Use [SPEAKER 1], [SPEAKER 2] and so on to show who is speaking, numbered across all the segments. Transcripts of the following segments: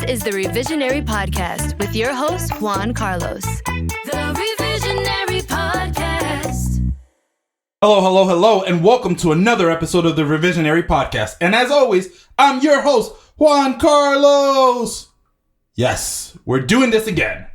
[SPEAKER 1] is the Revisionary Podcast with your host, Juan Carlos. The Revisionary Podcast.
[SPEAKER 2] Hello, and welcome to another episode of the Revisionary Podcast. And as always, I'm your host, Juan Carlos. Yes, we're doing this again.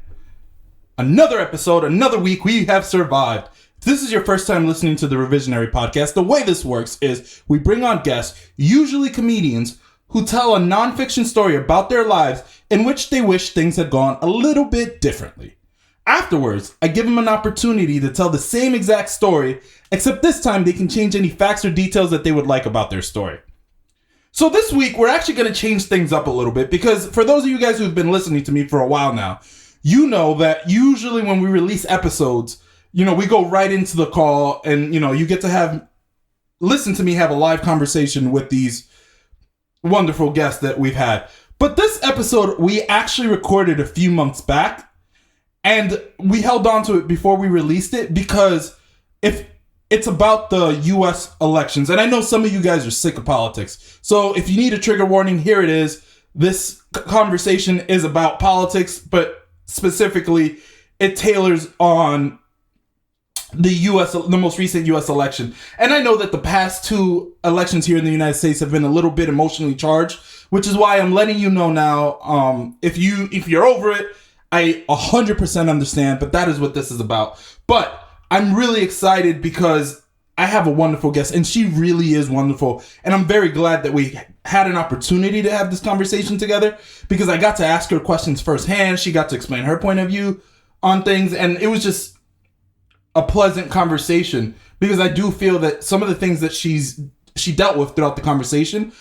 [SPEAKER 2] Another episode, another week, we have survived. If this is your first time listening to the Revisionary Podcast, the way this works is we bring on guests, usually comedians, who tell a nonfiction story about their lives in which they wish things had gone a little bit differently. Afterwards, I give them an opportunity to tell the same exact story, except this time they can change any facts or details that they would like about their story. So this week, we're actually going to change things up a little bit because for those of you guys who've been listening to me for a while now, you know that usually when we release episodes, we go right into the call and, you get to listen to me have a live conversation with these wonderful guests that we've had. But this episode, we actually recorded a few months back and we held on to it before we released it because if it's about the U.S. elections, and I know some of you guys are sick of politics. So if you need a trigger warning, here it is. This conversation is about politics, but specifically it tailors on the most recent U.S. election. And I know that the past two elections here in the United States have been a little bit emotionally charged, which is why I'm letting you know now, if you're over it, I 100% understand, but that is what this is about. But I'm really excited because I have a wonderful guest, and she really is wonderful. And I'm very glad that we had an opportunity to have this conversation together because I got to ask her questions firsthand. She got to explain her point of view on things, and it was just a pleasant conversation because I do feel that some of the things that she dealt with throughout the conversation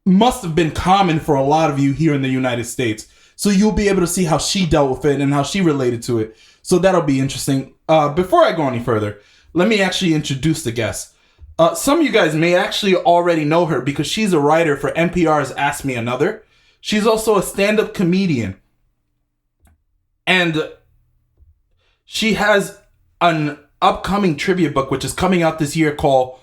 [SPEAKER 2] must have been common for a lot of you here in the United States. So you'll be able to see how she dealt with it and how she related to it. So that'll be interesting. Before I go any further, let me actually introduce the guest. Some of you guys may actually already know her because she's a writer for NPR's Ask Me Another. She's also a stand-up comedian. And she has an upcoming trivia book, which is coming out this year called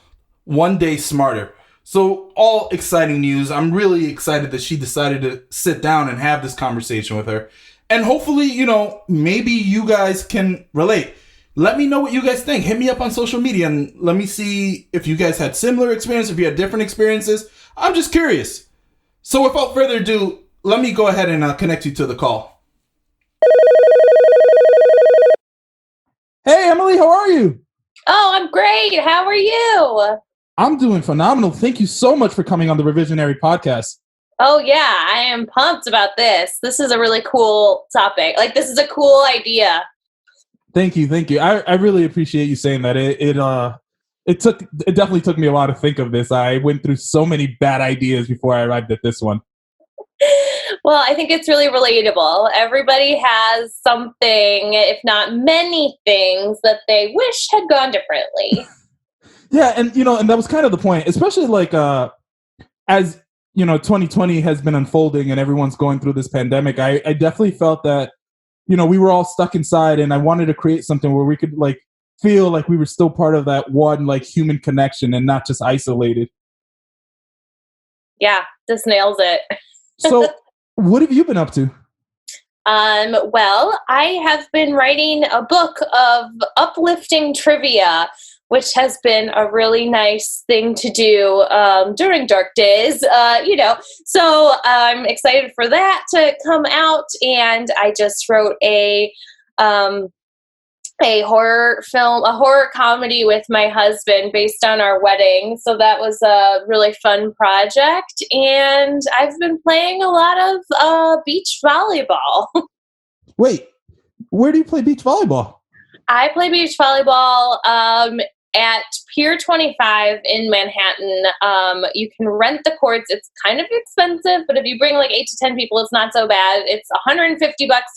[SPEAKER 2] One Day Smarter. So all exciting news. I'm really excited that she decided to sit down and have this conversation with her. And hopefully, maybe you guys can relate. Let me know what you guys think. Hit me up on social media and let me see if you guys had similar experiences, if you had different experiences. I'm just curious. So without further ado, let me go ahead and connect you to the call. Hey, Emily, how are you?
[SPEAKER 3] Oh, I'm great. How are you?
[SPEAKER 2] I'm doing phenomenal. Thank you so much for coming on the Revisionary Podcast.
[SPEAKER 3] Oh, yeah. I am pumped about this. This is a really cool topic. This is a cool idea.
[SPEAKER 2] Thank you. I really appreciate you saying that. It definitely took me a while to think of this. I went through so many bad ideas before I arrived at this one.
[SPEAKER 3] Well, I think it's really relatable. Everybody has something, if not many things, that they wish had gone differently.
[SPEAKER 2] Yeah, and and that was kind of the point, especially as 2020 has been unfolding and everyone's going through this pandemic. I definitely felt that we were all stuck inside, and I wanted to create something where we could feel like we were still part of that one human connection and not just isolated.
[SPEAKER 3] Yeah, this nails it.
[SPEAKER 2] So, what have you been up to?
[SPEAKER 3] Well, I have been writing a book of uplifting trivia, which has been a really nice thing to do during dark days, So I'm excited for that to come out, and I just wrote a horror film, a horror comedy with my husband based on our wedding. So that was a really fun project. And I've been playing a lot of beach volleyball.
[SPEAKER 2] Wait, where do you play beach volleyball?
[SPEAKER 3] I play beach volleyball at Pier 25 in Manhattan. You can rent the courts. It's kind of expensive, but if you bring 8 to 10 people, it's not so bad. It's $150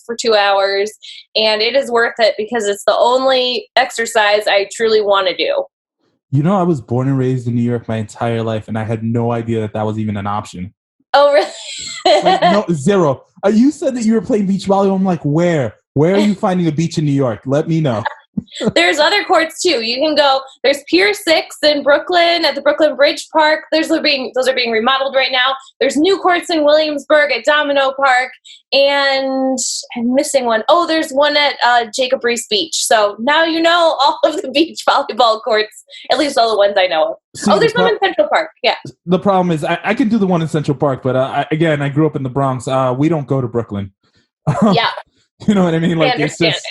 [SPEAKER 3] for 2 hours, and it is worth it because it's the only exercise I truly want to do.
[SPEAKER 2] I was born and raised in New York my entire life, and I had no idea that was even an option.
[SPEAKER 3] Oh, really?
[SPEAKER 2] No, zero. You said that you were playing beach volleyball. I'm like, where? Where are you finding a beach in New York? Let me know.
[SPEAKER 3] There's other courts too. You can go. There's Pier 6 in Brooklyn at the Brooklyn Bridge Park. Those are being remodeled right now. There's new courts in Williamsburg at Domino Park, and I'm missing one. Oh, there's one at Jacob Riis Beach. So now you know all of the beach volleyball courts, at least all the ones I know of. See, there's one in Central Park. Yeah.
[SPEAKER 2] The problem is I can do the one in Central Park, but I grew up in the Bronx. We don't go to Brooklyn.
[SPEAKER 3] Yeah.
[SPEAKER 2] You know what I mean?
[SPEAKER 3] Like, it's just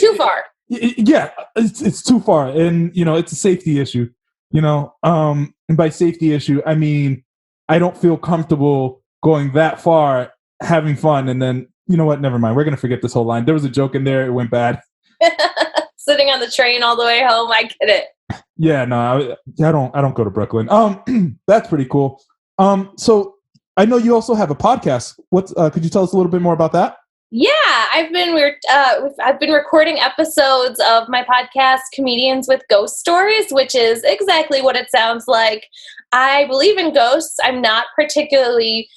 [SPEAKER 3] too far.
[SPEAKER 2] It's too far, and it's a safety issue. And by safety issue, I mean I don't feel comfortable going that far, having fun, and then you know what? Never mind. We're gonna forget this whole line. There was a joke in there. It went bad.
[SPEAKER 3] Sitting on the train all the way home. I get it.
[SPEAKER 2] Yeah, no, I don't go to Brooklyn. That's pretty cool. So I know you also have a podcast. Could you tell us a little bit more about that?
[SPEAKER 3] Yeah, I've been recording episodes of my podcast, Comedians with Ghost Stories, which is exactly what it sounds like. I believe in ghosts. I'm not particularly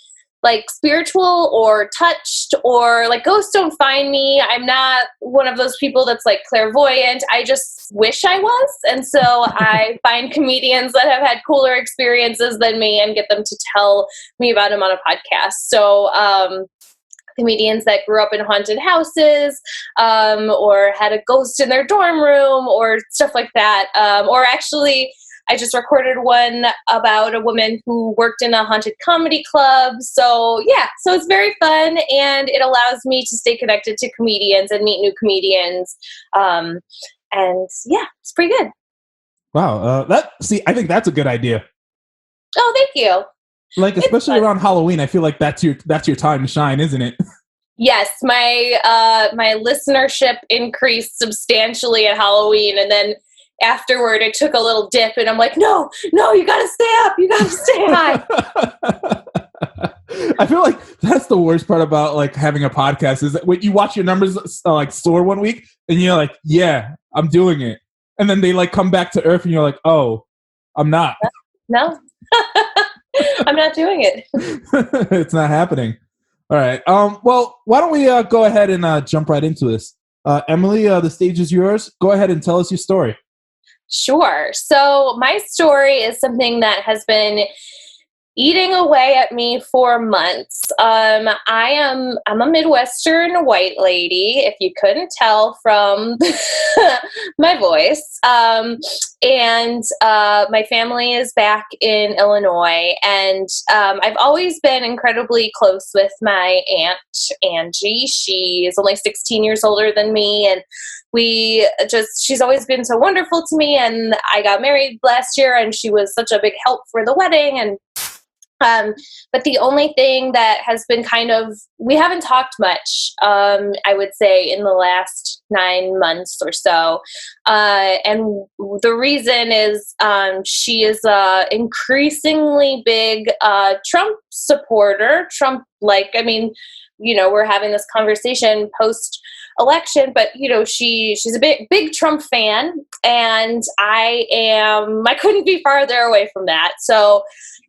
[SPEAKER 3] like spiritual or touched, or like ghosts don't find me. I'm not one of those people that's like clairvoyant. I just wish I was. And so I find comedians that have had cooler experiences than me and get them to tell me about them on a podcast. So, comedians that grew up in haunted houses, or had a ghost in their dorm room, or stuff like that. Or actually, I just recorded one about a woman who worked in a haunted comedy club. So yeah, so it's very fun, and it allows me to stay connected to comedians and meet new comedians. And yeah, it's pretty good.
[SPEAKER 2] Wow. I think that's a good idea.
[SPEAKER 3] Oh, thank you.
[SPEAKER 2] Like, especially around Halloween, I feel like that's your time to shine, isn't it?
[SPEAKER 3] Yes, my listenership increased substantially at Halloween, and then afterward it took a little dip, and I'm like, no, you gotta stay up, you gotta stay high.
[SPEAKER 2] I feel like that's the worst part about like having a podcast is that when you watch your numbers like soar one week, and you're like, yeah, I'm doing it, and then they like come back to earth, and you're like, oh, I'm not.
[SPEAKER 3] No. I'm not doing it.
[SPEAKER 2] It's not happening. All right. Well, why don't we go ahead and jump right into this? Emily, the stage is yours. Go ahead and tell us your story.
[SPEAKER 3] Sure. So my story is something that has been eating away at me for months. I'm a Midwestern white lady, if you couldn't tell from my voice. And my family is back in Illinois, and I've always been incredibly close with my aunt, Angie. She is only 16 years older than me, and she's always been so wonderful to me. And I got married last year, and she was such a big help for the wedding. And but the only thing that has been we haven't talked much, I would say, in the last 9 months or so. And the reason is she is a increasingly big Trump supporter. We're having this conversation post-election, but she's a big Trump fan, and I couldn't be farther away from that. So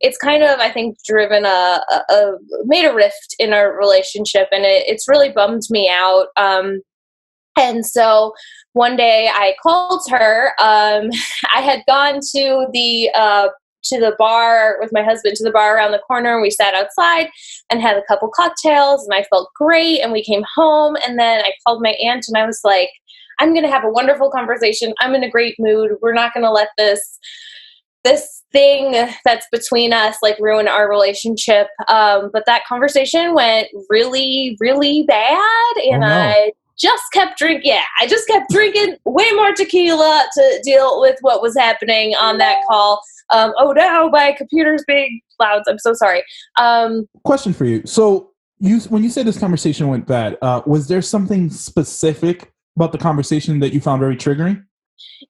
[SPEAKER 3] it's kind of, I think, driven made a rift in our relationship, and it's really bummed me out. And so one day I called her. I had gone to the bar with my husband, to the bar around the corner, and we sat outside and had a couple cocktails, and I felt great. And we came home, and then I called my aunt, and I was like, I'm going to have a wonderful conversation. I'm in a great mood. We're not going to let this thing that's between us like ruin our relationship. But that conversation went really, really bad. And I just kept drinking. Yeah, I just kept drinking way more tequila to deal with what was happening on that call. Oh no, my computer's being loud. I'm so sorry.
[SPEAKER 2] Question for you. So when you said this conversation went bad, was there something specific about the conversation that you found very triggering?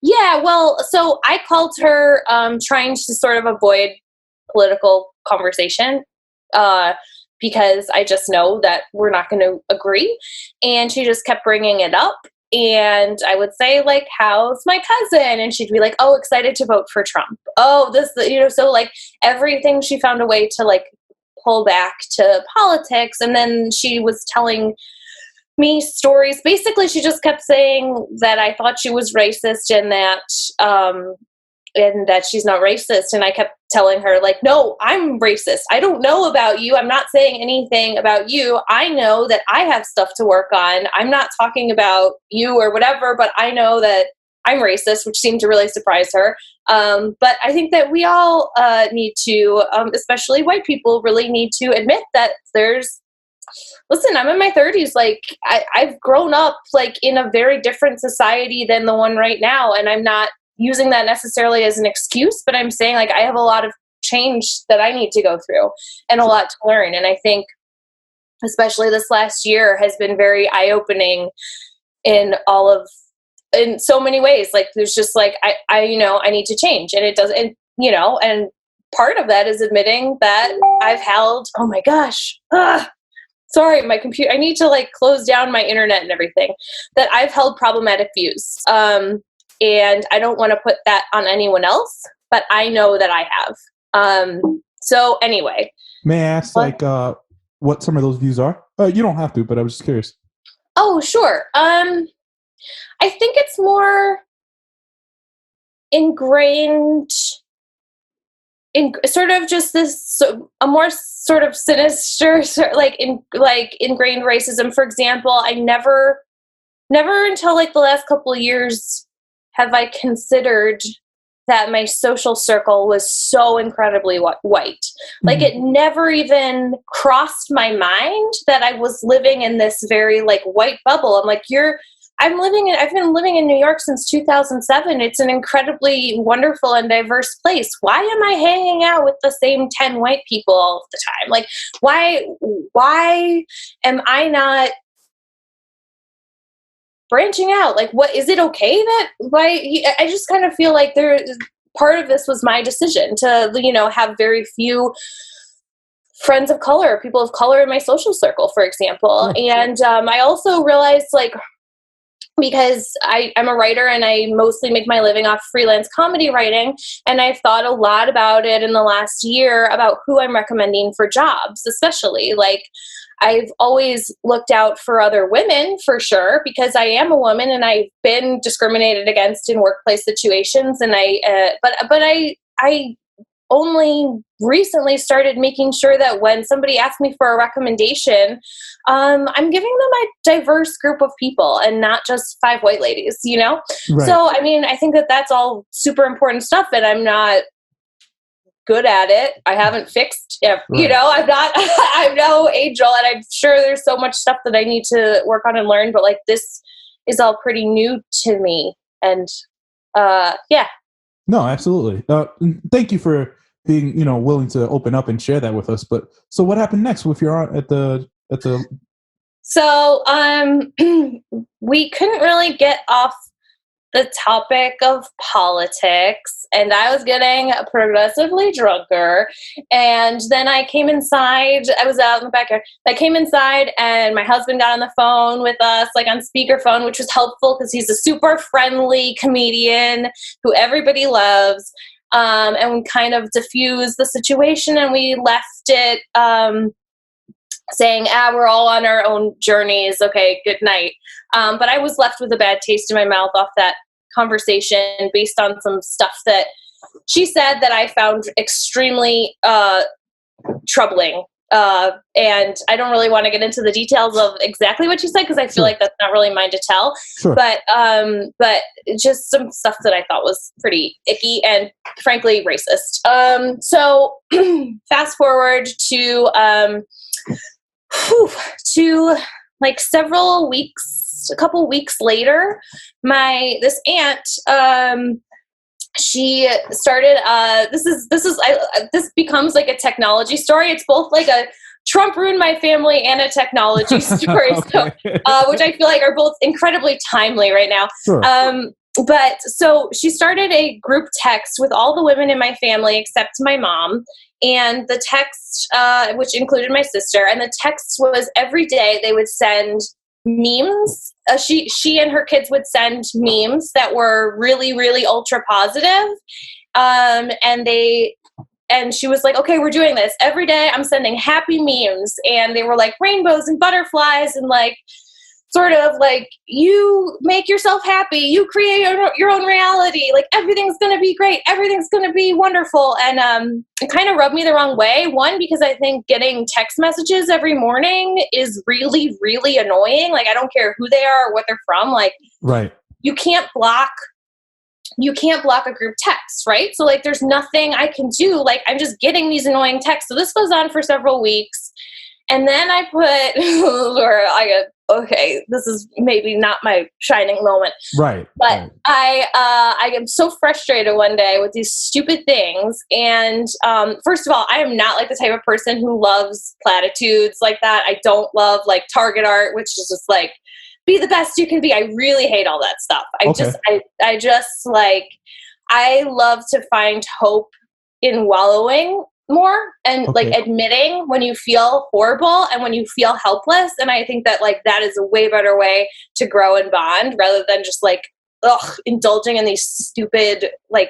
[SPEAKER 3] Yeah, well, so I called her trying to sort of avoid political conversation because I just know that we're not going to agree. And she just kept bringing it up. And I would say, like, how's my cousin? And she'd be like, oh, excited to vote for Trump. Oh, so like everything she found a way to like pull back to politics. And then she was telling me stories. Basically, she just kept saying that I thought she was racist and that she's not racist. And I kept telling her, like, no, I'm racist. I don't know about you. I'm not saying anything about you. I know that I have stuff to work on. I'm not talking about you or whatever, but I know that I'm racist, which seemed to really surprise her. But I think that we all need to, especially white people, really need to admit that listen, I'm in my 30s. Like, I've grown up, like, in a very different society than the one right now. And I'm not using that necessarily as an excuse, but I'm saying, like, I have a lot of change that I need to go through and a lot to learn. And I think especially this last year has been very eye-opening in so many ways. Like, there's just like, I need to change, and it doesn't, and part of that is admitting that I've held, oh my gosh, sorry, my computer, I need to, like, close down my internet and everything, that I've held problematic views. And I don't want to put that on anyone else, but I know that I have. So anyway.
[SPEAKER 2] May I ask, what some of those views are? You don't have to, but I was just curious. Oh,
[SPEAKER 3] sure. I think it's more ingrained in sort of just this, a more sort of sinister, ingrained racism. For example, I never until, like, the last couple of years have I considered that my social circle was so incredibly white. Mm-hmm. Like, it never even crossed my mind that I was living in this very, like, white bubble. I'm like, I've been living in New York since 2007. It's an incredibly wonderful and diverse place. Why am I hanging out with the same 10 white people all of the time? Like, why am I not branching out? Like, what, is it okay that, I just kind of feel like part of this was my decision to, have very few friends of color, people of color in my social circle, for example. And I also realized, like, because I'm a writer and I mostly make my living off freelance comedy writing. And I've thought a lot about it in the last year about who I'm recommending for jobs, especially. Like, I've always looked out for other women, for sure, because I am a woman and I've been discriminated against in workplace situations. And I only recently started making sure that when somebody asks me for a recommendation, I'm giving them a diverse group of people and not just 5 white ladies, Right. So, I mean, I think that that's all super important stuff, and I'm not good at it. I haven't fixed, right. I'm no angel, and I'm sure there's so much stuff that I need to work on and learn, but, like, this is all pretty new to me. And, yeah. No,
[SPEAKER 2] absolutely. Thank you for being, willing to open up and share that with us. But so what happened next with your aunt at the
[SPEAKER 3] So, we couldn't really get off the topic of politics, and I was getting progressively drunker. And then I came inside. I was out in the backyard. I came inside, and my husband got on the phone with us, like, on speakerphone, which was helpful because he's a super friendly comedian who everybody loves. And we kind of diffused the situation, and we left it saying, we're all on our own journeys. Okay, good night. But I was left with a bad taste in my mouth off that conversation based on some stuff that she said that I found extremely troubling. And I don't really want to get into the details of exactly what she said, because I feel like that's not really mine to tell. Sure. But just some stuff that I thought was pretty icky and frankly racist. So fast forward to like a couple weeks later, this aunt, she started, this becomes like a technology story. It's both like a Trump ruined my family and a technology story, okay. Which I feel like are both incredibly timely right now. Sure. But so she started a group text with all the women in my family except my mom. And the text, which included my sister, and the text was every day they would send memes. She and her kids would send memes that were really, really ultra positive. And she was like, okay, we're doing this every day. I'm sending happy memes. And they were like rainbows and butterflies and like sort of like, you make yourself happy, you create your own reality, like everything's going to be great, everything's going to be wonderful. And it kind of rubbed me the wrong way. One, because I think getting text messages every morning is really, really annoying. Like, I don't care who they are or what they're from. Like,
[SPEAKER 2] right.
[SPEAKER 3] you can't block a group text, right? So like, there's nothing I can do. Like, I'm just getting these annoying texts. So this goes on for several weeks. And then I put, okay, this is maybe not my shining moment.
[SPEAKER 2] Right.
[SPEAKER 3] But right. I am so frustrated one day with these stupid things. And first of all, I am not like the type of person who loves platitudes like that. I don't love like target art, which is just like, be the best you can be. I really hate all that stuff. I just like, I love to find hope in wallowing more and like admitting when you feel horrible and when you feel helpless. And I think that like that is a way better way to grow and bond rather than just like indulging in these stupid, like,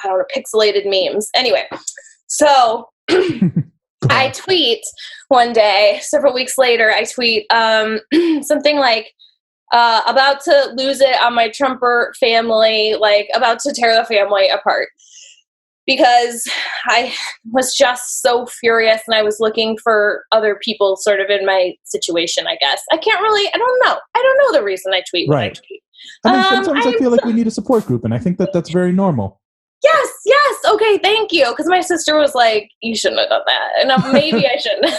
[SPEAKER 3] I don't know, pixelated memes. Anyway, so I tweet one day, several weeks later, I tweet something like, about to lose it on my Trumper family, like about to tear the family apart. Because I was just so furious and I was looking for other people sort of in my situation, I guess. I don't know the reason I tweet when I tweet.
[SPEAKER 2] I mean, sometimes I feel like we need a support group, and I think that that's very normal.
[SPEAKER 3] Yes. Okay, thank you. Because my sister was like, you shouldn't have done that. And maybe I shouldn't.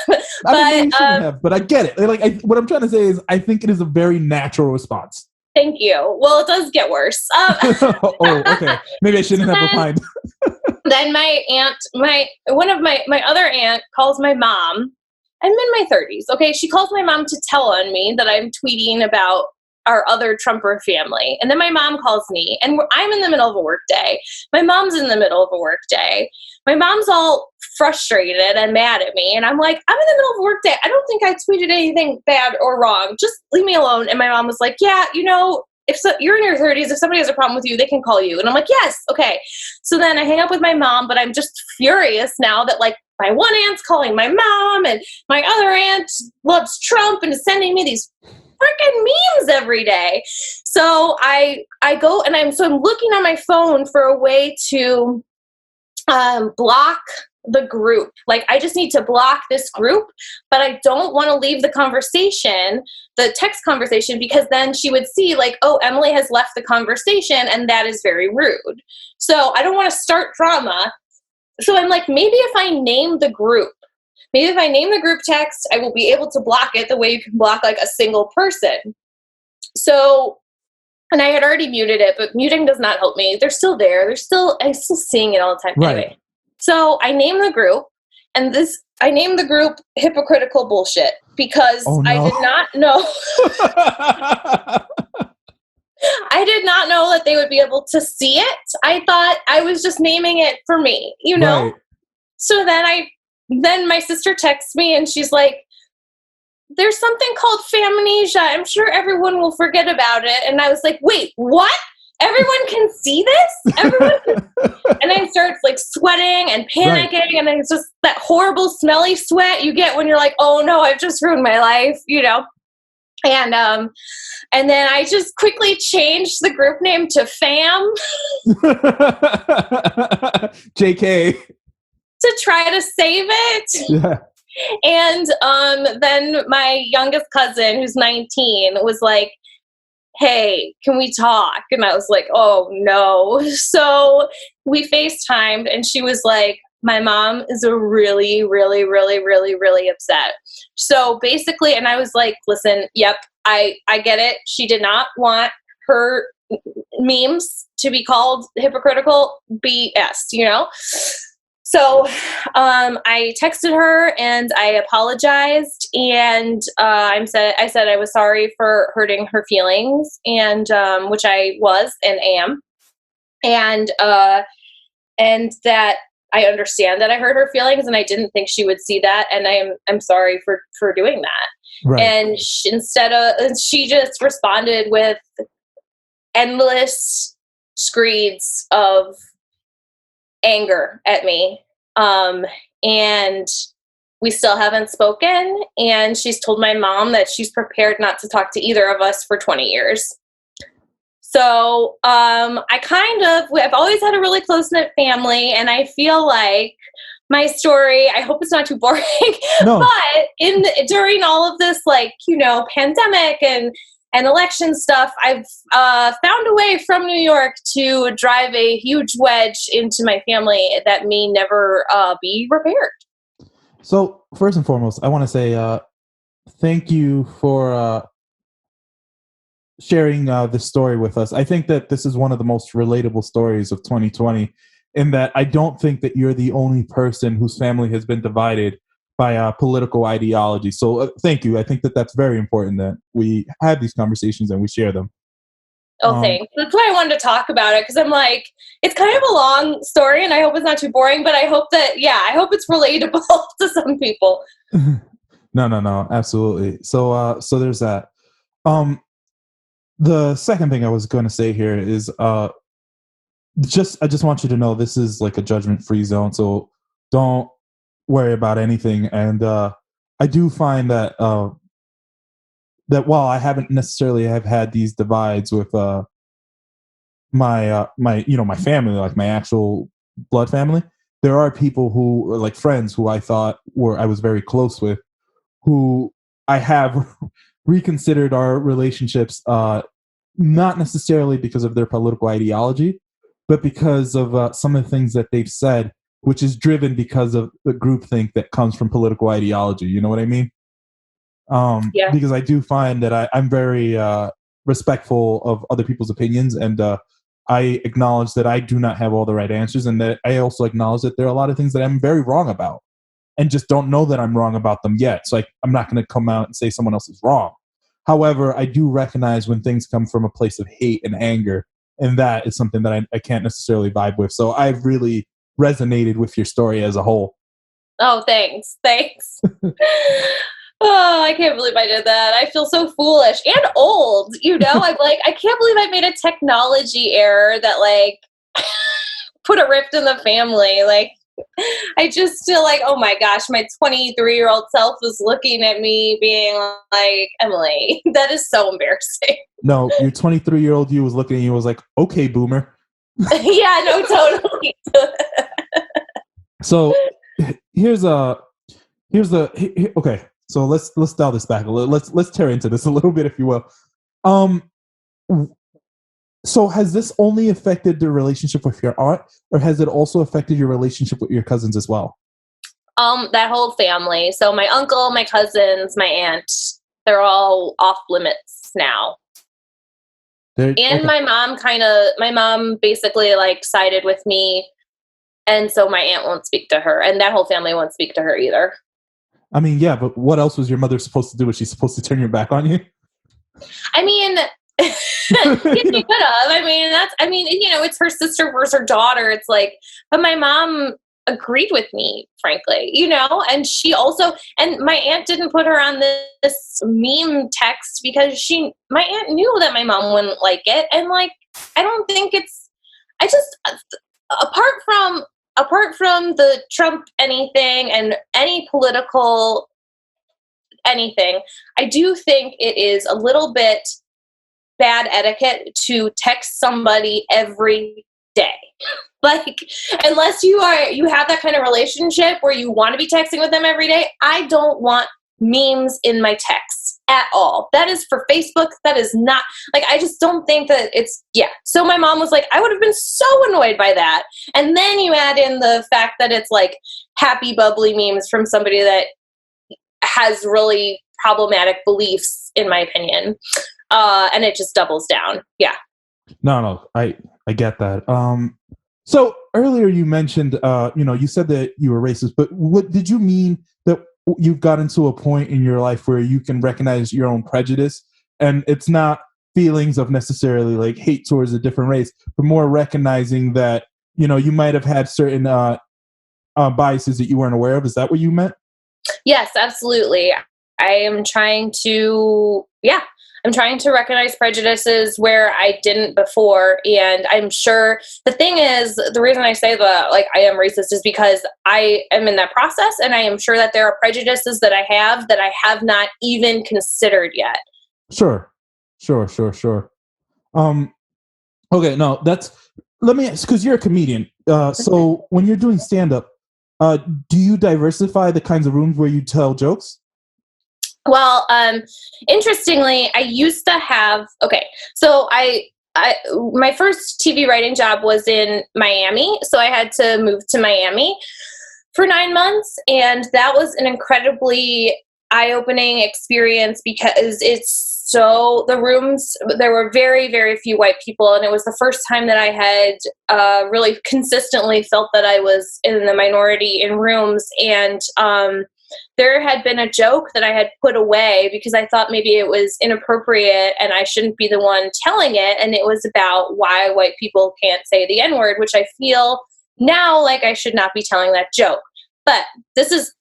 [SPEAKER 2] I mean, you shouldn't have, but I get it. Like, what I'm trying to say is I think it is a very natural response.
[SPEAKER 3] Thank you. Well, it does get worse.
[SPEAKER 2] Oh, okay. Maybe I shouldn't have replied.
[SPEAKER 3] Then my aunt, my other aunt calls my mom. I'm in my 30s. Okay. She calls my mom to tell on me that I'm tweeting about our other Trumper family. And then my mom calls me and I'm in the middle of a work day. My mom's in the middle of a work day. My mom's all frustrated and mad at me. And I'm like, I'm in the middle of a work day. I don't think I tweeted anything bad or wrong. Just leave me alone. And my mom was like, yeah, you're in your 30s. If somebody has a problem with you, they can call you. And I'm like, yes. Okay. So then I hang up with my mom, but I'm just furious now that like my one aunt's calling my mom and my other aunt loves Trump and is sending me these freaking memes every day. So I go and I'm looking on my phone for a way to block the group. Like, I just need to block this group, but I don't want to leave the conversation, the text conversation, because then she would see like, oh, Emily has left the conversation and that is very rude. So I don't want to start drama. So I'm like, maybe if I name the group text, I will be able to block it the way you can block like a single person. So, and I had already muted it, but muting does not help me. They're still there. I'm still seeing it all the time.
[SPEAKER 2] Right.
[SPEAKER 3] Anyway, so I named the group, and I named the group Hypocritical Bullshit because I did not know. I did not know that they would be able to see it. I thought I was just naming it for me,
[SPEAKER 2] Right.
[SPEAKER 3] So then my sister texts me and she's like, there's something called famnesia. I'm sure everyone will forget about it. And I was like, wait, what? Everyone can see this? And I start like sweating and panicking. Right. And it's just that horrible smelly sweat you get when you're like, oh no, I've just ruined my life, And then I just quickly changed the group name to FAM.
[SPEAKER 2] JK.
[SPEAKER 3] To try to save it.
[SPEAKER 2] Yeah.
[SPEAKER 3] And then my youngest cousin, who's 19, was like, hey, can we talk? And I was like, oh no. So we FaceTimed and she was like, my mom is really, really, really, really, really upset. So basically, and I was like, listen, yep, I get it. She did not want her memes to be called hypocritical BS, So I texted her and I apologized, and I said I was sorry for hurting her feelings, and which I was and am, and that I understand that I hurt her feelings, and I didn't think she would see that, and I'm sorry for doing that. Right. And she just responded with endless screeds of anger at me. And we still haven't spoken, and she's told my mom that she's prepared not to talk to either of us for 20 years. So I've always had a really close-knit family, and I feel like my story, I hope it's not too boring,
[SPEAKER 2] No.
[SPEAKER 3] but during all of this, like, pandemic and election stuff, I've found a way from New York to drive a huge wedge into my family that may never be repaired.
[SPEAKER 2] So first and foremost, I want to say thank you for sharing this story with us. I think that this is one of the most relatable stories of 2020, in that I don't think that you're the only person whose family has been divided by political ideology. So thank you. I think that that's very important that we have these conversations and we share them.
[SPEAKER 3] Oh, thanks. That's why I wanted to talk about it, because I'm like, it's kind of a long story, and I hope it's not too boring, but I hope it's relatable to some people.
[SPEAKER 2] No, absolutely. So there's that. The second thing I was going to say here is I just want you to know this is like a judgment-free zone, so don't worry about anything. And I do find that that while I haven't necessarily have had these divides with my family, like my actual blood family, there are people who are like friends who I thought I was very close with, who I have reconsidered our relationships, not necessarily because of their political ideology, but because of some of the things that they've said, which is driven because of the groupthink that comes from political ideology. You know what I mean?
[SPEAKER 3] Yeah.
[SPEAKER 2] Because I do find that I'm very respectful of other people's opinions, and I acknowledge that I do not have all the right answers, and that I also acknowledge that there are a lot of things that I'm very wrong about, and just don't know that I'm wrong about them yet. So I'm not going to come out and say someone else is wrong. However, I do recognize when things come from a place of hate and anger, and that is something that I can't necessarily vibe with. So I've really resonated with your story as a whole.
[SPEAKER 3] Oh, thanks. Oh, I can't believe I did that. I feel so foolish and old, I'm like, I can't believe I made a technology error that like put a rift in the family. Like, I just feel like, oh my gosh, my 23-year-old self was looking at me being like, Emily, that is so embarrassing.
[SPEAKER 2] No, your 23-year-old you was looking at you and was like, okay, boomer.
[SPEAKER 3] Yeah, no, totally.
[SPEAKER 2] So okay. So let's dial this back a little. Let's tear into this a little bit, if you will. So has this only affected the relationship with your aunt, or has it also affected your relationship with your cousins as well?
[SPEAKER 3] That whole family. So my uncle, my cousins, my aunt, they're all off limits now. And my mom basically like sided with me. And so my aunt won't speak to her, and that whole family won't speak to her either.
[SPEAKER 2] I mean, yeah, but what else was your mother supposed to do? Was she supposed to turn your back on you?
[SPEAKER 3] I mean, she could have. It's her sister versus her daughter. It's like, but my mom agreed with me, frankly, and she also, and my aunt didn't put her on this meme text because my aunt knew that my mom wouldn't like it. And like, I don't think apart from the Trump anything and any political anything, I do think it is a little bit bad etiquette to text somebody every day. Like, unless you have that kind of relationship where you want to be texting with them every day, I don't want memes in my texts at all. That is for Facebook. That is not, like, I just don't think that So my mom was like, I would have been so annoyed by that. And then you add in the fact that it's like happy, bubbly memes from somebody that has really problematic beliefs, in my opinion. And it just doubles down. Yeah.
[SPEAKER 2] No, I get that. So earlier you mentioned, you said that you were racist, but what did you mean that you've gotten to a point in your life where you can recognize your own prejudice, and it's not feelings of necessarily like hate towards a different race, but more recognizing that, you might have had certain biases that you weren't aware of? Is that what you meant?
[SPEAKER 3] Yes, absolutely. I'm trying to I'm trying to recognize prejudices where I didn't before. And I'm sure the thing is, the reason I say that, like, I am racist is because I am in that process, and I am sure that there are prejudices that I have not even considered yet.
[SPEAKER 2] Sure. Okay, no, let me ask, because you're a comedian. So when you're doing stand-up, do you diversify the kinds of rooms where you tell jokes?
[SPEAKER 3] Well, interestingly, I used to have, so my first TV writing job was in Miami. So I had to move to Miami for 9 months. And that was an incredibly eye-opening experience because the rooms, there were very, very few white people. And it was the first time that I had really consistently felt that I was in the minority in rooms. And there had been a joke that I had put away because I thought maybe it was inappropriate and I shouldn't be the one telling it. And it was about why white people can't say the N-word, which I feel now like I should not be telling that joke. But this is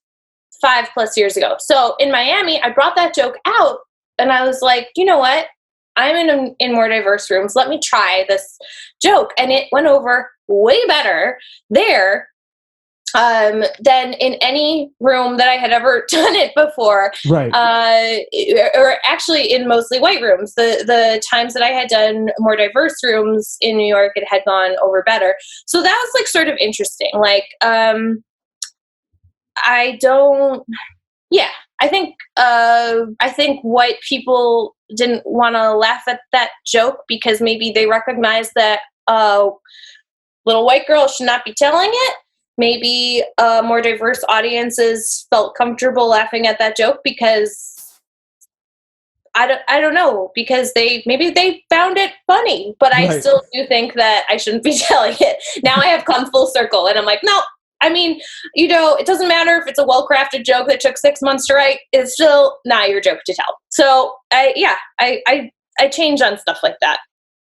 [SPEAKER 3] 5+ years ago. So in Miami, I brought that joke out and I was like, you know what? I'm in more diverse rooms. Let me try this joke. And it went over way better there than in any room that I had ever done it before.
[SPEAKER 2] Right.
[SPEAKER 3] Or actually in mostly white rooms. The times that I had done more diverse rooms in New York, it had gone over better. So that was like sort of interesting. Like, I think white people didn't want to laugh at that joke because maybe they recognized that little white girl should not be telling it. Maybe more diverse audiences felt comfortable laughing at that joke because I don't know, because they found it funny, but I still do think that I shouldn't be telling it. Now I have come full circle and I'm like, no, I mean, it doesn't matter if it's a well-crafted joke that took 6 months to write, it's still not your joke to tell. So I change on stuff like that.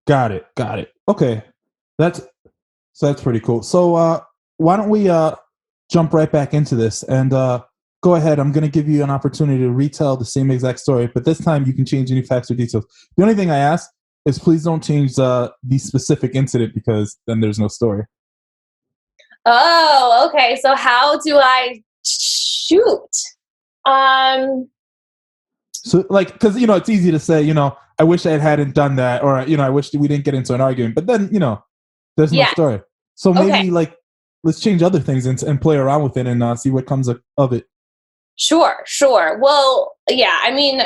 [SPEAKER 2] Got it. Okay. That's pretty cool. So, why don't we jump right back into this and go ahead. I'm going to give you an opportunity to retell the same exact story, but this time you can change any facts or details. The only thing I ask is please don't change the specific incident because then there's no story.
[SPEAKER 3] Oh, okay. So how do I shoot?
[SPEAKER 2] So like, because, it's easy to say, I wish I hadn't done that, or, I wish we didn't get into an argument, but then, there's no story. So maybe let's change other things and play around with it and see what comes of it. Sure.
[SPEAKER 3] Well, yeah, I mean,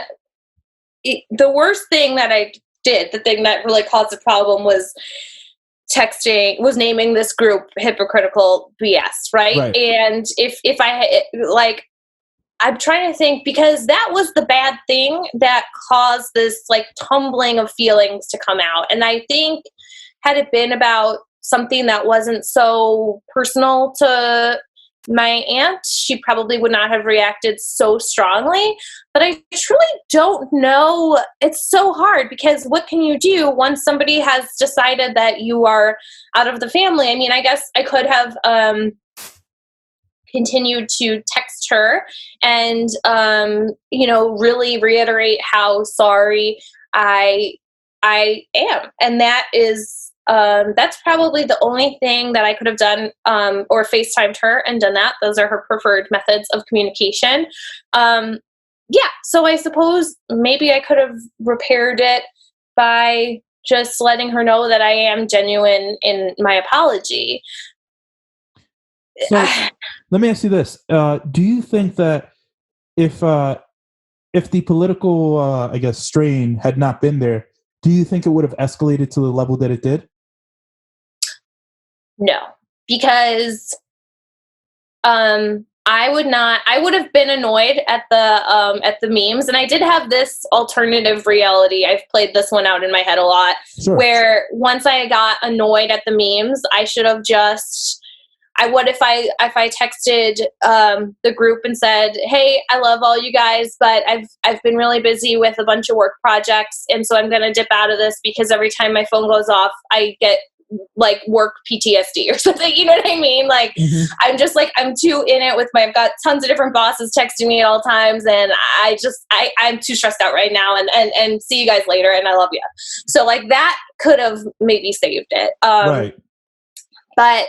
[SPEAKER 3] the worst thing that I did, the thing that really caused the problem was naming this group Hypocritical BS, right? And if I, like, I'm trying to think, because that was the bad thing that caused this, like, tumbling of feelings to come out. And I think had it been about something that wasn't so personal to my aunt, she probably would not have reacted so strongly. But I truly don't know. It's so hard because what can you do once somebody has decided that you are out of the family? I mean, I guess I could have continued to text her and, really reiterate how sorry I am. And that is, that's probably the only thing that I could have done, or FaceTimed her and done that. Those are her preferred methods of communication. So I suppose maybe I could have repaired it by just letting her know that I am genuine in my apology.
[SPEAKER 2] So let me ask you this. Do you think that if the political, strain had not been there, do you think it would have escalated to the level that it did?
[SPEAKER 3] No, because I would have been annoyed at the memes. And I did have this alternative reality. I've played this one out in my head a lot, where once I got annoyed at the memes, I should have if I texted the group and said, hey, I love all you guys, but I've been really busy with a bunch of work projects. And so I'm going to dip out of this because every time my phone goes off, I get like work PTSD or something. You know what I mean? Like, I'm just like, I'm too in it with I've got tons of different bosses texting me at all times. And I'm too stressed out right now, and see you guys later. And I love you. So like that could have maybe saved it.
[SPEAKER 2] Right.
[SPEAKER 3] But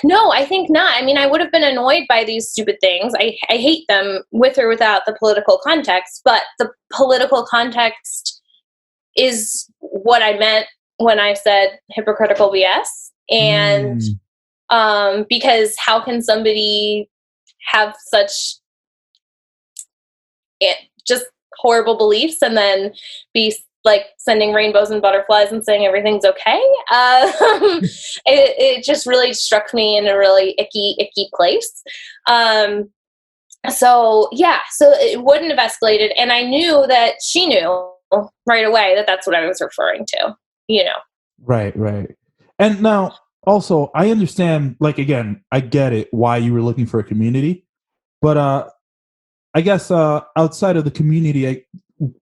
[SPEAKER 3] no, I think not. I mean, I would have been annoyed by these stupid things. I hate them with or without the political context, but the political context is what I meant when I said hypocritical BS. And because how can somebody have such just horrible beliefs and then be like sending rainbows and butterflies and saying everything's okay? It just really struck me in a really icky place. So it wouldn't have escalated. And I knew that she knew right away that that's what I was referring to, you know?
[SPEAKER 2] Right. And now also I understand, like, again, I get it, why you were looking for a community, but I guess outside of the community,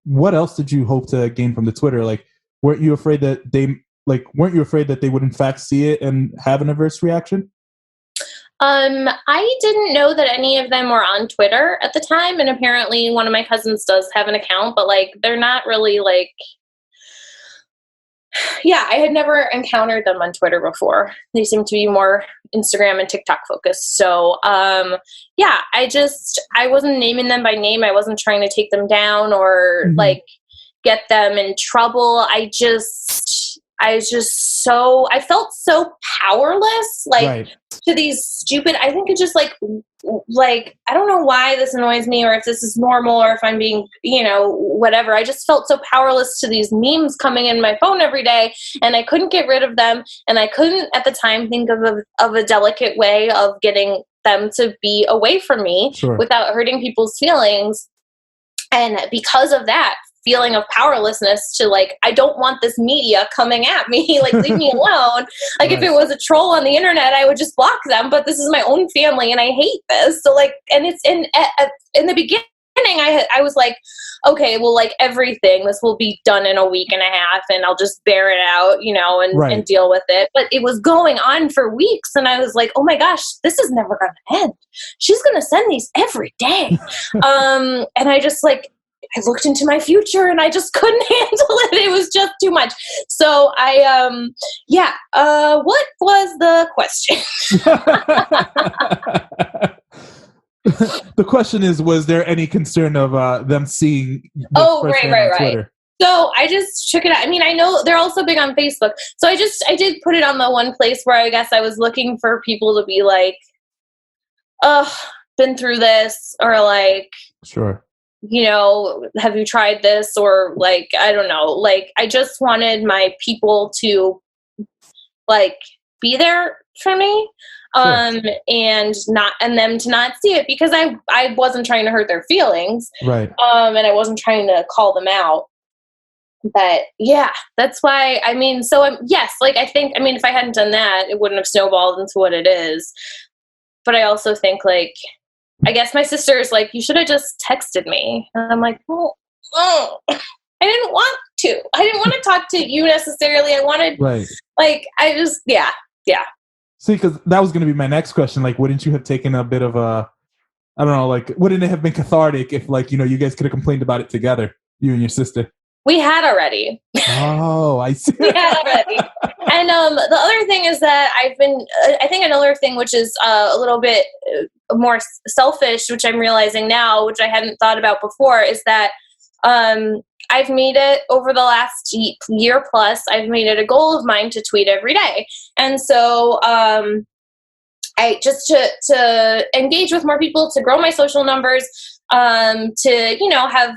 [SPEAKER 2] what else did you hope to gain from the Twitter? Like, weren't you afraid that they would in fact see it and have an adverse reaction?
[SPEAKER 3] I didn't know that any of them were on Twitter at the time, and apparently one of my cousins does have an account, but like they're not really like, I had never encountered them on Twitter before. They seem to be more Instagram and TikTok focused. So, I wasn't naming them by name. I wasn't trying to take them down or like get them in trouble. I felt so powerless, like to these stupid, I think it just like, I don't know why this annoys me or if this is normal or if I'm being, whatever. I just felt so powerless to these memes coming in my phone every day, and I couldn't get rid of them. And I couldn't at the time think of a delicate way of getting them to be away from me without hurting people's feelings. And because of that feeling of powerlessness to like, I don't want this media coming at me, like leave me alone. Like if it was a troll on the internet, I would just block them, but this is my own family and I hate this. So like, and it's in the beginning, I was like, okay, well, like everything, this will be done in a week and a half and I'll just bear it out, and deal with it. But it was going on for weeks and I was like, oh my gosh, this is never going to end. She's going to send these every day. And I just like, I looked into my future and I just couldn't handle it. It was just too much. So what was the question?
[SPEAKER 2] The question is, was there any concern of them seeing?
[SPEAKER 3] Right.
[SPEAKER 2] Twitter?
[SPEAKER 3] So I just took it out. I mean, I know they're also big on Facebook. So I did put it on the one place where I guess I was looking for people to be like, been through this, or like,
[SPEAKER 2] sure.
[SPEAKER 3] Have you tried this? Or like, I don't know, like, I just wanted my people to like be there for me, and them to not see it, because I wasn't trying to hurt their feelings.
[SPEAKER 2] Right.
[SPEAKER 3] And I wasn't trying to call them out. But yeah, that's why, I mean, so yes, like, I think, I mean, if I hadn't done that, it wouldn't have snowballed into what it is. But I also think like, I guess my sister's like, you should have just texted me. And I'm like, well, I didn't want to. I didn't want to talk to you necessarily. I wanted, I just, yeah.
[SPEAKER 2] See, because that was going to be my next question. Like, wouldn't you have taken a bit of a, I don't know, like, wouldn't it have been cathartic if, like, you guys could have complained about it together, you and your sister?
[SPEAKER 3] We had already.
[SPEAKER 2] Oh, I see.
[SPEAKER 3] We had already. And the other thing is that I think another thing which is a little bit more selfish, which I'm realizing now, which I hadn't thought about before, is that I've made it over the last year plus, I've made it a goal of mine to tweet every day. And so I just to engage with more people, to grow my social numbers, to have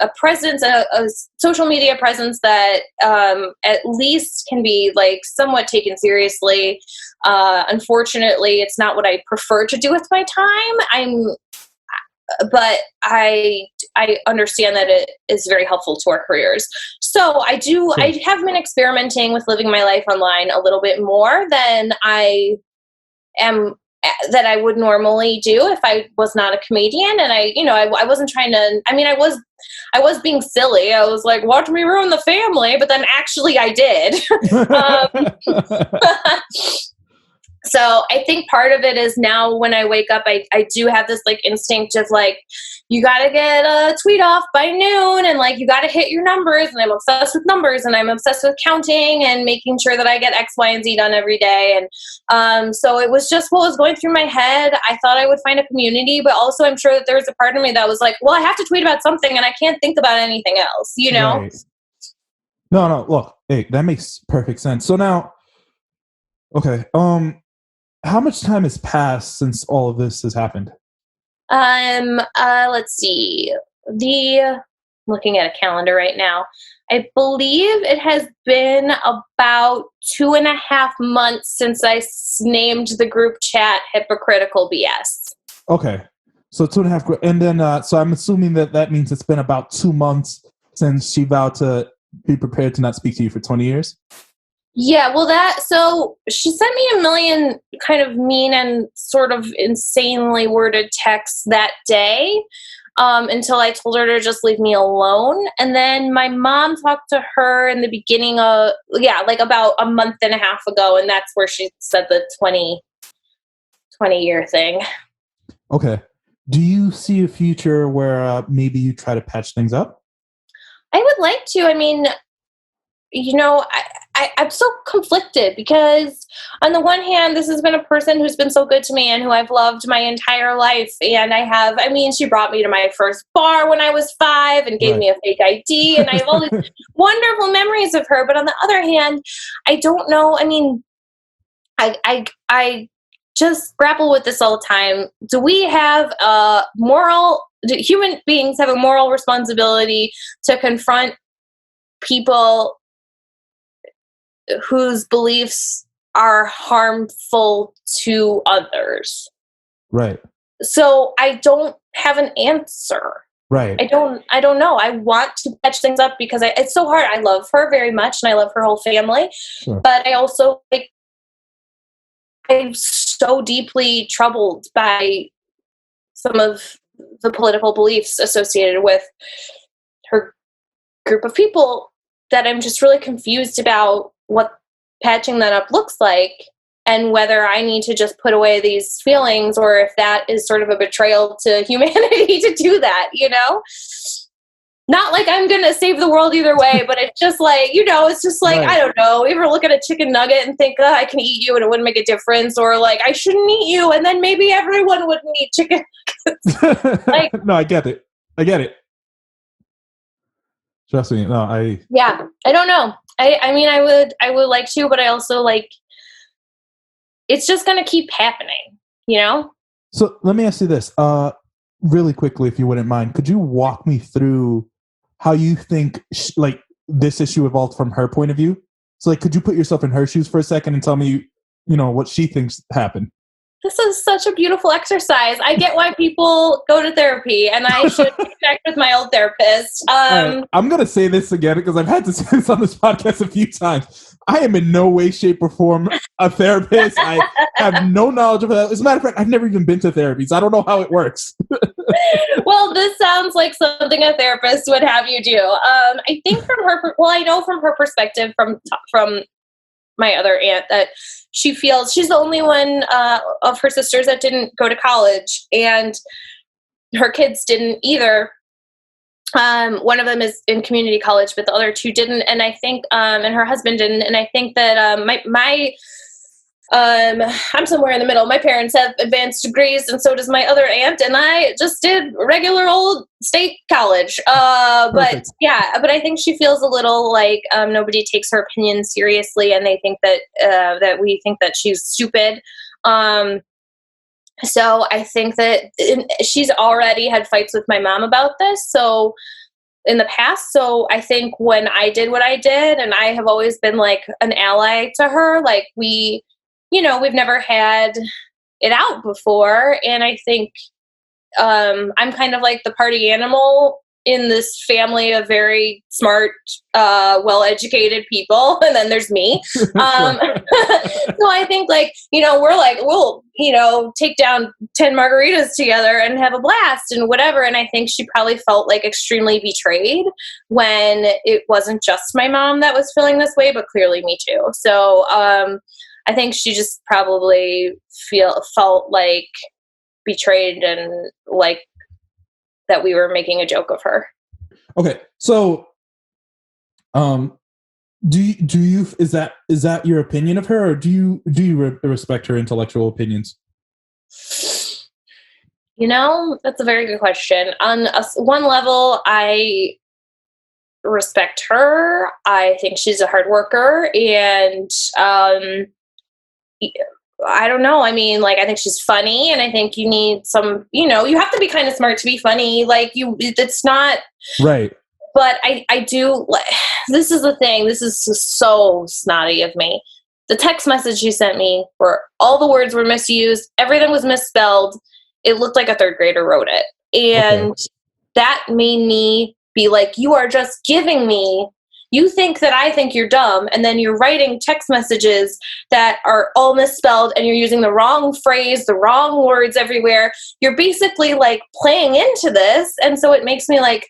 [SPEAKER 3] a presence, a social media presence that at least can be like somewhat taken seriously. Unfortunately, it's not what I prefer to do with my time. But I understand that it is very helpful to our careers. So I have been experimenting with living my life online a little bit more than I am that I would normally do if I was not a comedian. And I wasn't trying to, I was being silly. I was like, watch me ruin the family. But then actually I did. So I think part of it is now when I wake up, I do have this like instinct of like, you got to get a tweet off by noon and like, you got to hit your numbers. And I'm obsessed with numbers and I'm obsessed with counting and making sure that I get X, Y, and Z done every day. And so it was just what was going through my head. I thought I would find a community, but also I'm sure that there was a part of me that was like, well, I have to tweet about something and I can't think about anything else, you know?
[SPEAKER 4] Right. No, look, hey, that makes perfect sense. So now, okay, how much time has passed since all of this has happened?
[SPEAKER 3] Let's see. Looking at a calendar right now, I believe it has been about 2.5 months since I named the group chat Hypocritical BS.
[SPEAKER 4] Okay. So 2.5, and then, so I'm assuming that means it's been about 2 months since she vowed to be prepared to not speak to you for 20 years?
[SPEAKER 3] Yeah, well, so she sent me a million kind of mean and sort of insanely worded texts that day until I told her to just leave me alone. And then my mom talked to her in the beginning of, like about a month and a half ago. And that's where she said the 20-year thing.
[SPEAKER 4] Okay. Do you see a future where maybe you try to patch things up?
[SPEAKER 3] I would like to. I mean, I'm so conflicted because on the one hand, this has been a person who's been so good to me and who I've loved my entire life. And she brought me to my first bar when I was 5 and gave me a fake ID. And I have all these wonderful memories of her. But on the other hand, I don't know. I mean, I just grapple with this all the time. Do we have do human beings have a moral responsibility to confront people whose beliefs are harmful to others?
[SPEAKER 4] Right.
[SPEAKER 3] So I don't have an answer.
[SPEAKER 4] Right.
[SPEAKER 3] I don't know. I want to patch things up because it's so hard. I love her very much and I love her whole family.
[SPEAKER 4] Sure.
[SPEAKER 3] But I also I'm so deeply troubled by some of the political beliefs associated with her group of people that I'm just really confused about what patching that up looks like and whether I need to just put away these feelings or if that is sort of a betrayal to humanity to do that, Not like I'm going to save the world either way, but it's just like, it's just like, right. I don't know, you ever look at a chicken nugget and think, I can eat you and it wouldn't make a difference, or like, I shouldn't eat you and then maybe everyone wouldn't eat chicken nuggets.
[SPEAKER 4] No, I get it. Trust me. No, I
[SPEAKER 3] don't know. I would like to, but I also like, it's just going to keep happening,
[SPEAKER 4] So let me ask you this, really quickly, if you wouldn't mind, could you walk me through how you think this issue evolved from her point of view? So could you put yourself in her shoes for a second and tell me, what she thinks happened?
[SPEAKER 3] This is such a beautiful exercise. I get why people go to therapy, and I should connect with my old therapist.
[SPEAKER 4] Right, I'm going to say this again because I've had to say this on this podcast a few times. I am in no way, shape, or form a therapist. I have no knowledge of that. As a matter of fact, I've never even been to therapy, so I don't know how it works.
[SPEAKER 3] Well, this sounds like something a therapist would have you do. I think I know from her perspective, from my other aunt, that she feels she's the only one of her sisters that didn't go to college, and her kids didn't either. One of them is in community college, but the other 2 didn't. And I think, and her husband didn't. And I think that I'm somewhere in the middle. My parents have advanced degrees, and so does my other aunt. And I just did regular old state college. But I think she feels a little like nobody takes her opinion seriously, and they think that we think that she's stupid. So I think that she's already had fights with my mom about this. So in the past. So I think when I did what I did, and I have always been like an ally to her, like we've never had it out before. And I think I'm kind of like the party animal in this family of very smart, well-educated people, and then there's me. So I think like, we're like, we'll, take down 10 margaritas together and have a blast and whatever. And I think she probably felt like extremely betrayed when it wasn't just my mom that was feeling this way, but clearly me too. So I think she just probably felt like betrayed and like that we were making a joke of her.
[SPEAKER 4] Okay, so do you is that your opinion of her, or do you respect her intellectual opinions?
[SPEAKER 3] That's a very good question. On one level, I respect her. I think she's a hard worker, and I don't know. I mean, like, I think she's funny, and I think you need some, you have to be kind of smart to be funny. Like, it's not
[SPEAKER 4] right.
[SPEAKER 3] But I do, this is the thing. This is so snotty of me. The text message she sent me where all the words were misused, everything was misspelled. It looked like a third grader wrote it. And that made me be like, you are just giving me, you think that I think you're dumb, and then you're writing text messages that are all misspelled, and you're using the wrong phrase, the wrong words everywhere. You're basically like playing into this. And so it makes me like,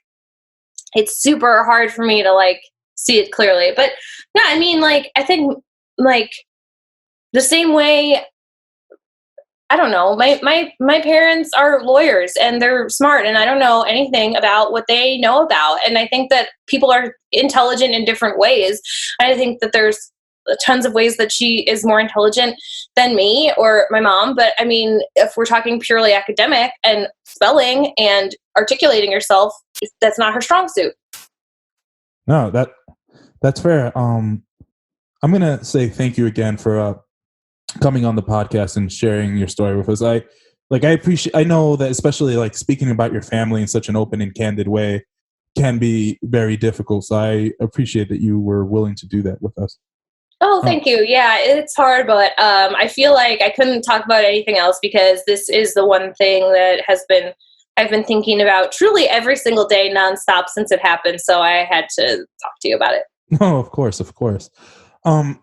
[SPEAKER 3] it's super hard for me to like see it clearly. But yeah, I mean, like, I think like the same way, I don't know, my parents are lawyers and they're smart, and I don't know anything about what they know about. And I think that people are intelligent in different ways. I think that there's tons of ways that she is more intelligent than me or my mom. But I mean, if we're talking purely academic and spelling and articulating yourself, that's not her strong suit.
[SPEAKER 4] No, that's fair. I'm going to say thank you again for coming on the podcast and sharing your story with us. I know that especially like speaking about your family in such an open and candid way can be very difficult. So I appreciate that you were willing to do that with us.
[SPEAKER 3] Oh, thank you. Yeah, it's hard, but I feel like I couldn't talk about anything else because this is the one thing that I've been thinking about truly every single day nonstop since it happened. So I had to talk to you about it.
[SPEAKER 4] No, of course.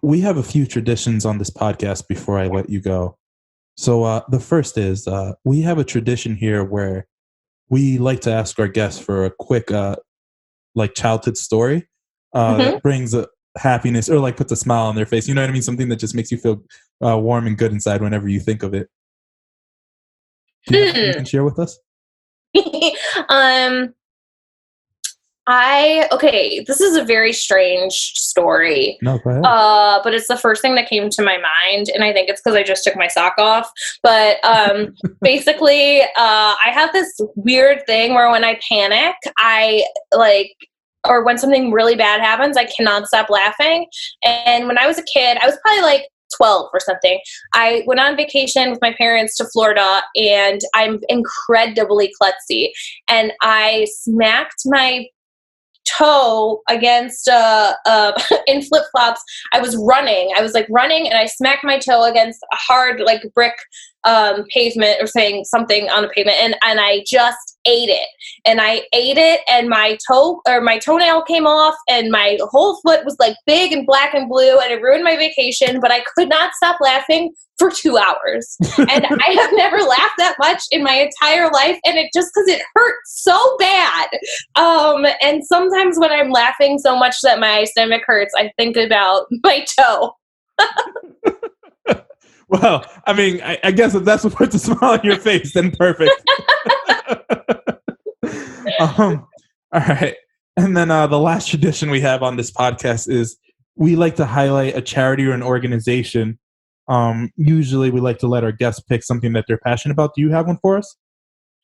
[SPEAKER 4] We have a few traditions on this podcast before I let you go. So the first is we have a tradition here where we like to ask our guests for a quick like childhood story that brings happiness or like puts a smile on their face. You know what I mean? Something that just makes you feel warm and good inside whenever you think of it. Do you have something you can share with us?
[SPEAKER 3] This is a very strange story.
[SPEAKER 4] No, go ahead.
[SPEAKER 3] But it's the first thing that came to my mind, and I think it's because I just took my sock off. But basically, I have this weird thing where when I panic, or when something really bad happens, I cannot stop laughing. And when I was a kid, I was probably like 12 or something. I went on vacation with my parents to Florida, and I'm incredibly klutzy. And I smacked my toe against in flip-flops. I was running, and I smacked my toe against a hard like brick pavement or something on the pavement, and I just ate it. And I ate it, and my toenail came off, and my whole foot was like big and black and blue, and it ruined my vacation, but I could not stop laughing for 2 hours. And I have never laughed that much in my entire life, and it just because it hurt so bad. And sometimes when I'm laughing so much that my stomach hurts, I think about my toe.
[SPEAKER 4] Well, I mean, I guess if that's what puts a smile on your face, then perfect. All right. And then the last tradition we have on this podcast is we like to highlight a charity or an organization. Usually we like to let our guests pick something that they're passionate about. Do you have one for us?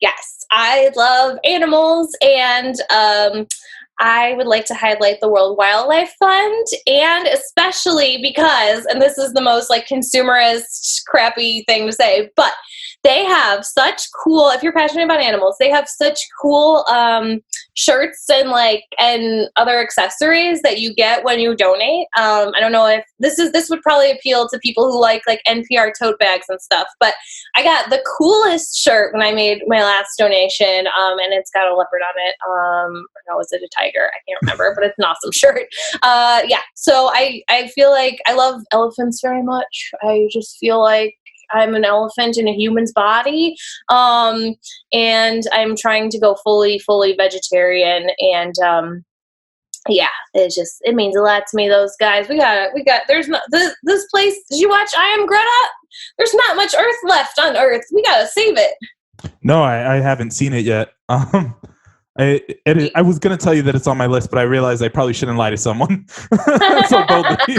[SPEAKER 3] Yes, I love animals, and I would like to highlight the World Wildlife Fund, and especially because, and this is the most like consumerist crappy thing to say, but They have such cool, if you're passionate about animals, they have such cool shirts and other accessories that you get when you donate. I don't know if this would probably appeal to people who like NPR tote bags and stuff, but I got the coolest shirt when I made my last donation, and it's got a leopard on it. Or is it a tiger? I can't remember, but it's an awesome shirt. Yeah, so I feel like I love elephants very much. I just feel like I'm an elephant in a human's body. And I'm trying to go fully vegetarian. And, it means a lot to me, those guys. There's not, this place, did you watch I Am Greta? There's not much Earth left on Earth. We gotta save it.
[SPEAKER 4] No, I haven't seen it yet. I was going to tell you that it's on my list, but I realized I probably shouldn't lie to someone so boldly.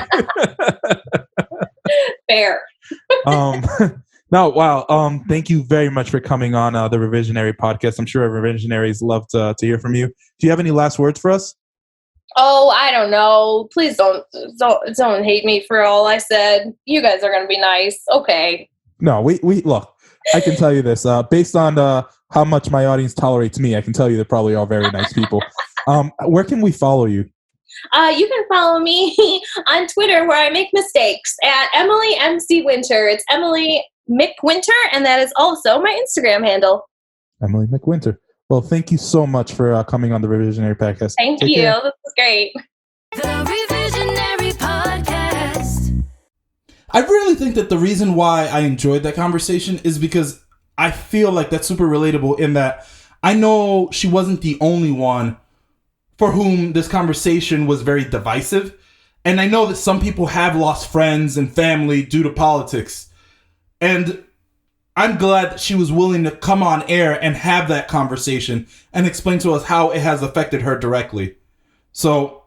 [SPEAKER 3] Fair.
[SPEAKER 4] No, wow. Thank you very much for coming on the Revisionary podcast. I'm sure Revisionaries love to hear from you. Do you have any last words for us?
[SPEAKER 3] Oh, I don't know. Please don't hate me for all I said. You guys are going to be nice. Okay.
[SPEAKER 4] No, we look, I can tell you this, based on how much my audience tolerates me, I can tell you they're probably all very nice people. Where can we follow you?
[SPEAKER 3] You can follow me on Twitter, where I make mistakes, at Emily MC Winter. It's Emily McWinter, and that is also my Instagram handle.
[SPEAKER 4] Emily McWinter. Well, thank you so much for coming on the Revisionary podcast.
[SPEAKER 3] Thank you. This was great.
[SPEAKER 1] The Revisionary Podcast.
[SPEAKER 2] I really think that the reason why I enjoyed that conversation is because I feel like that's super relatable, in that I know she wasn't the only one for whom this conversation was very divisive. And I know that some people have lost friends and family due to politics. And I'm glad that she was willing to come on air and have that conversation and explain to us how it has affected her directly. So,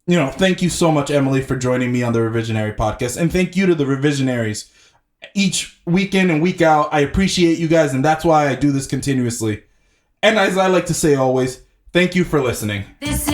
[SPEAKER 2] thank you so much, Emily, for joining me on the Revisionary podcast. And thank you to the Revisionaries. Each week in and week out, I appreciate you guys, and that's why I do this continuously. And as I like to say always, thank you for listening.
[SPEAKER 1] This